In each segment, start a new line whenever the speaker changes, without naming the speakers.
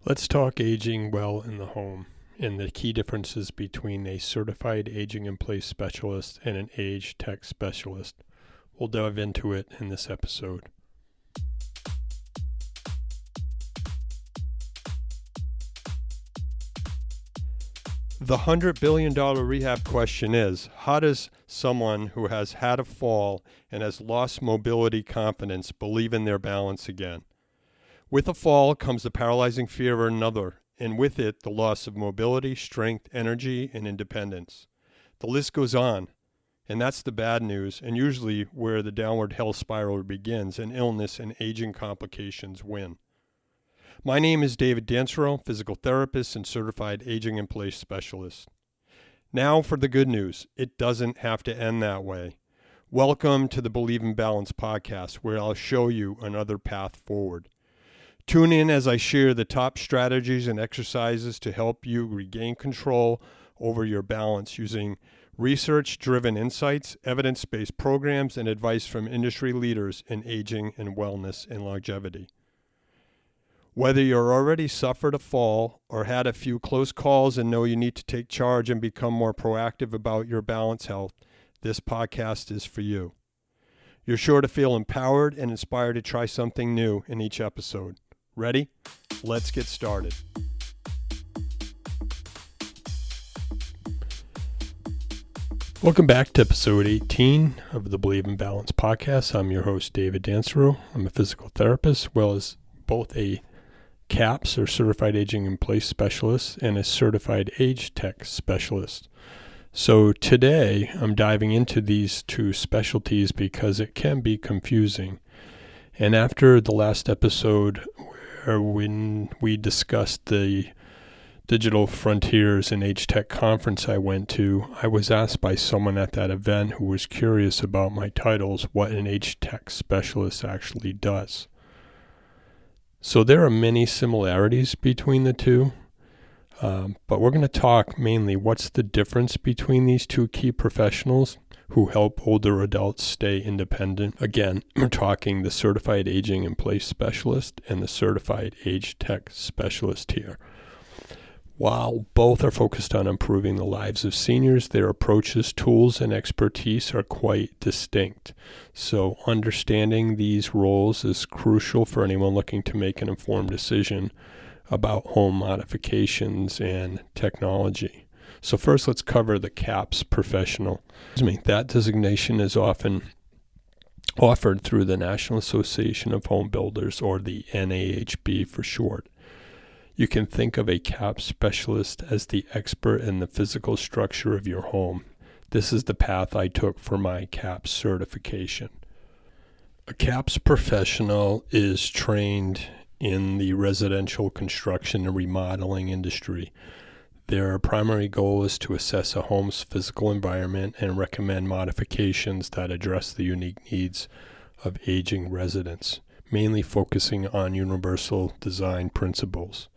Let's talk aging well in the home and the key differences between a certified aging in place specialist and an age tech specialist. We'll dive into it in this episode. The $100 billion rehab question is, how does someone who has had a fall and has lost mobility confidence believe in their balance again? With a fall comes the paralyzing fear of another, and with it, the loss of mobility, strength, energy, and independence. The list goes on, and that's the bad news, and usually where the downward hell spiral begins, and illness and aging complications win. My name is David Dansereau, physical therapist and certified aging in place specialist. Now for the good news. It doesn't have to end that way. Welcome to the Believe in Balance podcast, where I'll show you another path forward. Tune in as I share the top strategies and exercises to help you regain control over your balance using research-driven insights, evidence-based programs, and advice from industry leaders in aging and wellness and longevity. Whether you're already suffered a fall or had a few close calls and know you need to take charge and become more proactive about your balance health, this podcast is for you. You're sure to feel empowered and inspired to try something new in each episode. Ready? Let's get started. Welcome back to episode 18 of the Believe in Balance podcast. I'm your host, David Dansereau. I'm a physical therapist, as well as both a CAPS, or Certified Aging in Place Specialist, and a Certified AgeTech Specialist. So today I'm diving into these two specialties because it can be confusing. And after the last episode when we discussed the Digital Frontiers and Age Tech conference I went to, I was asked by someone at that event who was curious about my titles what an Age Tech Specialist actually does. So there are many similarities between the two, but we're going to talk mainly what's the difference between these two key professionals who help older adults stay independent. Again, we're talking the Certified Aging in Place Specialist and the Certified Age Tech Specialist here. While both are focused on improving the lives of seniors, their approaches, tools, and expertise are quite distinct. So understanding these roles is crucial for anyone looking to make an informed decision about home modifications and technology. So first, let's cover the CAPS professional. That designation is often offered through the National Association of Home Builders, or the NAHB for short. You can think of a CAPS specialist as the expert in the physical structure of your home. This is the path I took for my CAPS certification. A CAPS professional is trained in the residential construction and remodeling industry. Their primary goal is to assess a home's physical environment and recommend modifications that address the unique needs of aging residents, mainly focusing on universal design principles.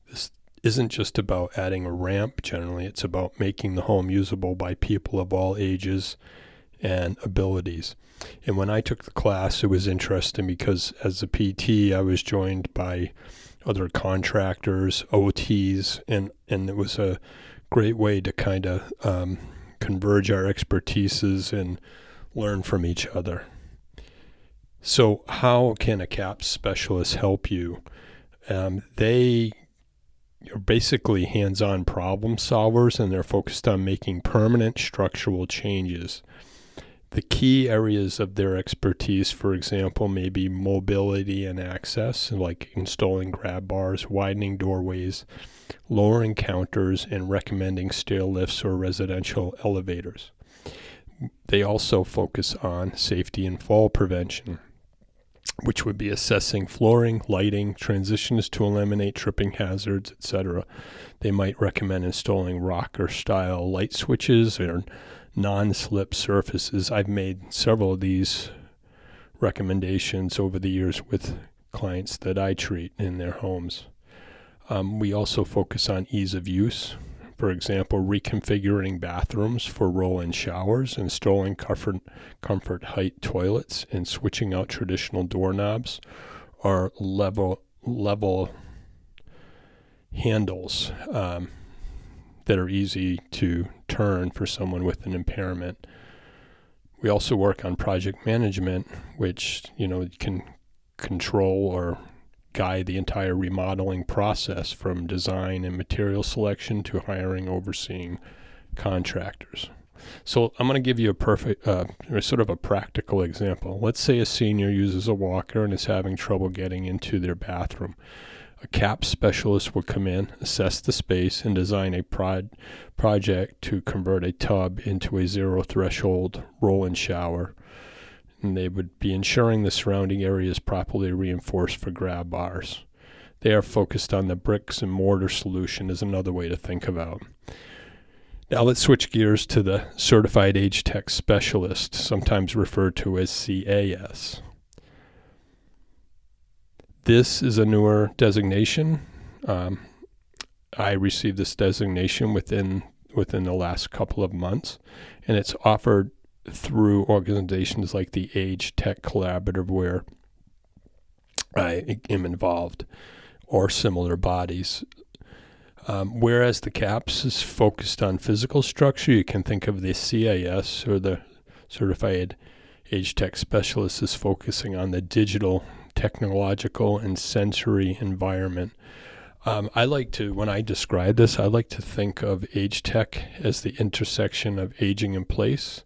This isn't just about adding a ramp. Generally, it's about making the home usable by people of all ages and abilities. And when I took the class, it was interesting because as a PT, I was joined by other contractors, OTs, and it was a great way to kind of converge our expertises and learn from each other. So how can a CAPS specialist help you? They are basically hands-on problem solvers, and they're focused on making permanent structural changes. The key areas of their expertise, for example, may be mobility and access, like installing grab bars, widening doorways, lowering counters, and recommending stair lifts or residential elevators. They also focus on safety and fall prevention, which would be assessing flooring, lighting, transitions to eliminate tripping hazards, etc. They might recommend installing rocker-style light switches or non-slip surfaces. I've made several of these recommendations over the years with clients that I treat in their homes. We also focus on ease of use. For example, reconfiguring bathrooms for roll-in showers, installing comfort height toilets, and switching out traditional doorknobs, or level handles that are easy to turn for someone with an impairment. We also work on project management, which, can control or guide the entire remodeling process from design and material selection to hiring, overseeing contractors. So I'm going to give you a practical example. Let's say a senior uses a walker and is having trouble getting into their bathroom. A CAP specialist will come in, assess the space, and design a project to convert a tub into a zero-threshold roll-in shower. And they would be ensuring the surrounding area is properly reinforced for grab bars. They are focused on the bricks and mortar solution is another way to think about. Now let's switch gears to the Certified AgeTech Specialist, sometimes referred to as CAS. This is a newer designation. I received this designation within the last couple of months, and it's offered through organizations like the Age Tech Collaborative, where I am involved, or similar bodies. Whereas the CAPS is focused on physical structure, you can think of the CAS, or the Certified AgeTech Specialist, is focusing on the digital, technological, and sensory environment. When I describe this, I like to think of age tech as the intersection of aging in place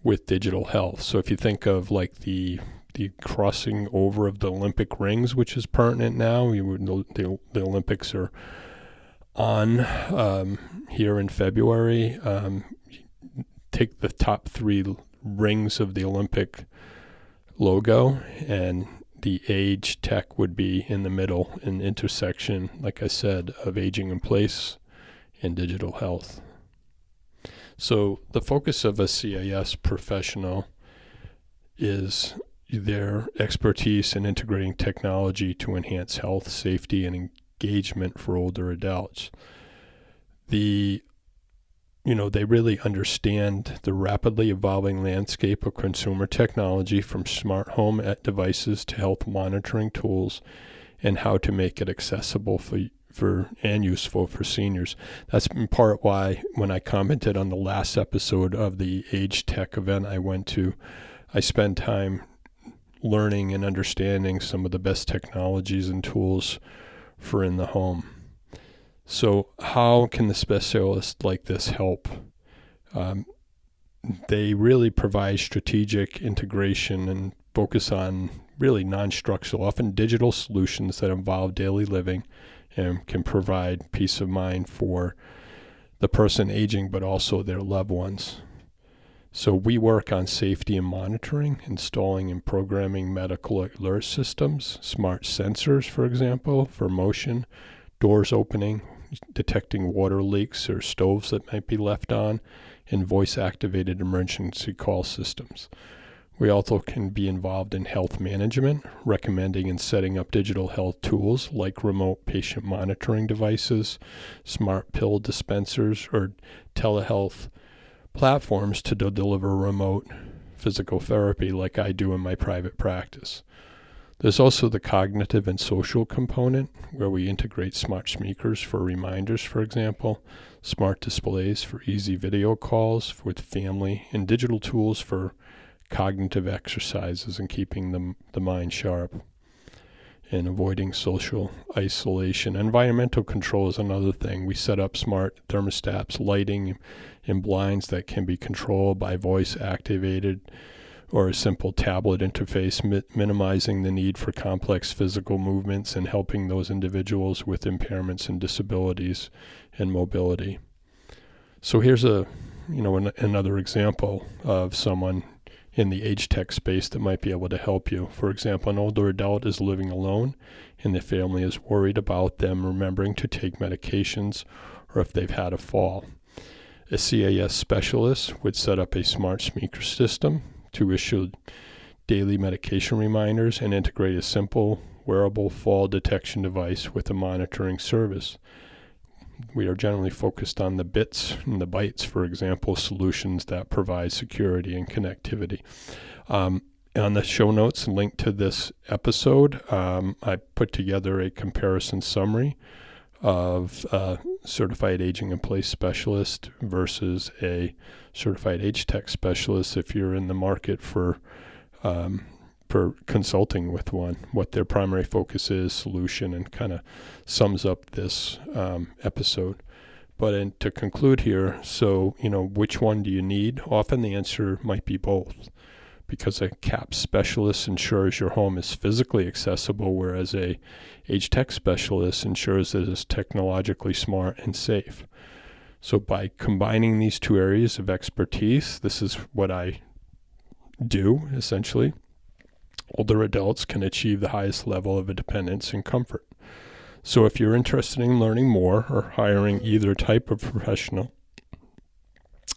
with digital health. So if you think of like the crossing over of the Olympic rings, which is pertinent now, the Olympics are on here in February. Take the top 3 rings of the Olympic logo, and the age tech would be in the middle, an intersection, like I said, of aging in place and digital health. So the focus of a CAS professional is their expertise in integrating technology to enhance health, safety, and engagement for older adults. They really understand the rapidly evolving landscape of consumer technology, from smart home devices to health monitoring tools, and how to make it accessible for and useful for seniors. That's in part why when I commented on the last episode of the Age Tech event I went to, I spent time learning and understanding some of the best technologies and tools for in the home. So how can the specialist like this help? They really provide strategic integration and focus on really non-structural, often digital solutions that involve daily living and can provide peace of mind for the person aging, but also their loved ones. So we work on safety and monitoring, installing and programming medical alert systems, smart sensors, for example, for motion, doors opening, detecting water leaks or stoves that might be left on, and voice-activated emergency call systems. We also can be involved in health management, recommending and setting up digital health tools like remote patient monitoring devices, smart pill dispensers, or telehealth platforms to deliver remote physical therapy like I do in my private practice. There's also the cognitive and social component, where we integrate smart speakers for reminders, for example, smart displays for easy video calls with family, and digital tools for cognitive exercises and keeping the mind sharp and avoiding social isolation. Environmental control is another thing. We set up smart thermostats, lighting, and blinds that can be controlled by voice activated or a simple tablet interface, minimizing the need for complex physical movements and helping those individuals with impairments and disabilities and mobility. So here's another example of someone in the age tech space that might be able to help you. For example, an older adult is living alone and the family is worried about them remembering to take medications or if they've had a fall. A CAS specialist would set up a smart speaker system to issue daily medication reminders and integrate a simple wearable fall detection device with a monitoring service. We are generally focused on the bits and the bytes, for example, solutions that provide security and connectivity. On the show notes and link to this episode, I put together a comparison summary of a certified aging in place specialist versus a certified AgeTech specialist if you're in the market for consulting with one, what their primary focus is, solution, and kind of sums up this episode. But to conclude here, so, which one do you need? Often the answer might be both, because a CAP specialist ensures your home is physically accessible, whereas a age tech specialist ensures that it's technologically smart and safe. So by combining these two areas of expertise, this is what I do, essentially. Older adults can achieve the highest level of independence and comfort. So if you're interested in learning more or hiring either type of professional,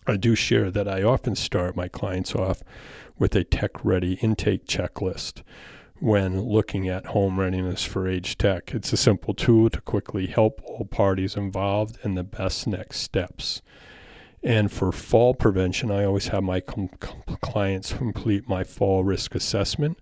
I do share that I often start my clients off with a tech-ready intake checklist when looking at home readiness for age tech. It's a simple tool to quickly help all parties involved in the best next steps. And for fall prevention, I always have my clients complete my fall risk assessment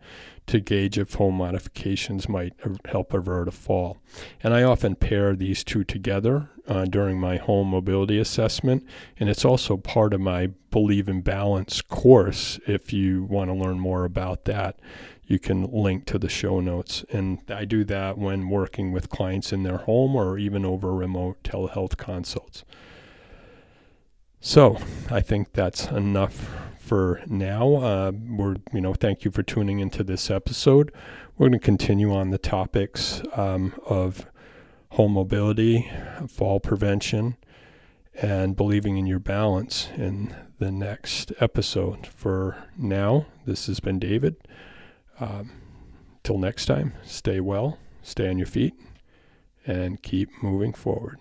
to gauge if home modifications might help avert a fall. And I often pair these two together during my home mobility assessment. And it's also part of my Believe in Balance course. If you want to learn more about that, you can link to the show notes. And I do that when working with clients in their home or even over remote telehealth consults. So I think that's enough for now. Thank you for tuning into this episode. We're going to continue on the topics of home mobility, fall prevention, and believing in your balance in the next episode. For now, this has been David. Till next time, stay well, stay on your feet, and keep moving forward.